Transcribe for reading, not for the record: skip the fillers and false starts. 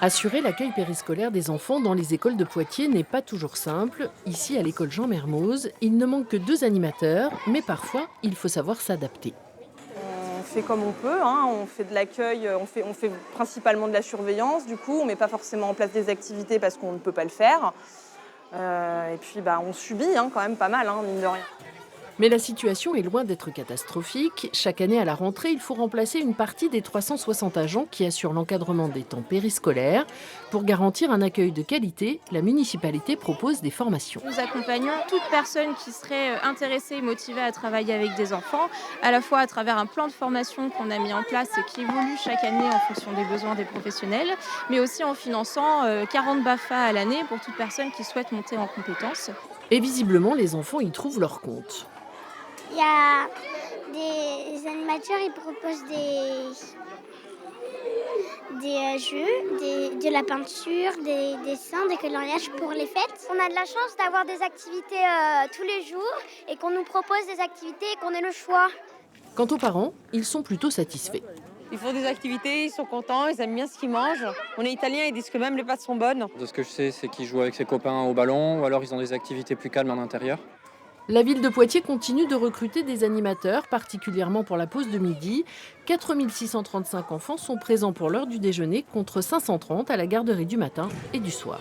Assurer l'accueil périscolaire des enfants dans les écoles de Poitiers n'est pas toujours simple. Ici, à l'école Jean Mermoz, il ne manque que 2 animateurs, mais parfois, il faut savoir s'adapter. On fait comme on peut, hein. On fait de l'accueil, on fait principalement de la surveillance. Du coup, on ne met pas forcément en place des activités parce qu'on ne peut pas le faire. Et puis, on subit quand même pas mal, mine de rien. Mais la situation est loin d'être catastrophique. Chaque année à la rentrée, il faut remplacer une partie des 360 agents qui assurent l'encadrement des temps périscolaires. Pour garantir un accueil de qualité, la municipalité propose des formations. Nous accompagnons toute personne qui serait intéressée et motivée à travailler avec des enfants, à la fois à travers un plan de formation qu'on a mis en place et qui évolue chaque année en fonction des besoins des professionnels, mais aussi en finançant 40 BAFA à l'année pour toute personne qui souhaite monter en compétences. Et visiblement, les enfants y trouvent leur compte. Il y a des animateurs, ils proposent des jeux, de la peinture, des dessins, des coloriages pour les fêtes. On a de la chance d'avoir des activités tous les jours et qu'on nous propose des activités et qu'on ait le choix. Quant aux parents, ils sont plutôt satisfaits. Ils font des activités, ils sont contents, ils aiment bien ce qu'ils mangent. On est italien, ils disent que même les pâtes sont bonnes. De ce que je sais, c'est qu'ils jouent avec ses copains au ballon ou alors ils ont des activités plus calmes en intérieur. La ville de Poitiers continue de recruter des animateurs, particulièrement pour la pause de midi. 4 635 enfants sont présents pour l'heure du déjeuner contre 530 à la garderie du matin et du soir.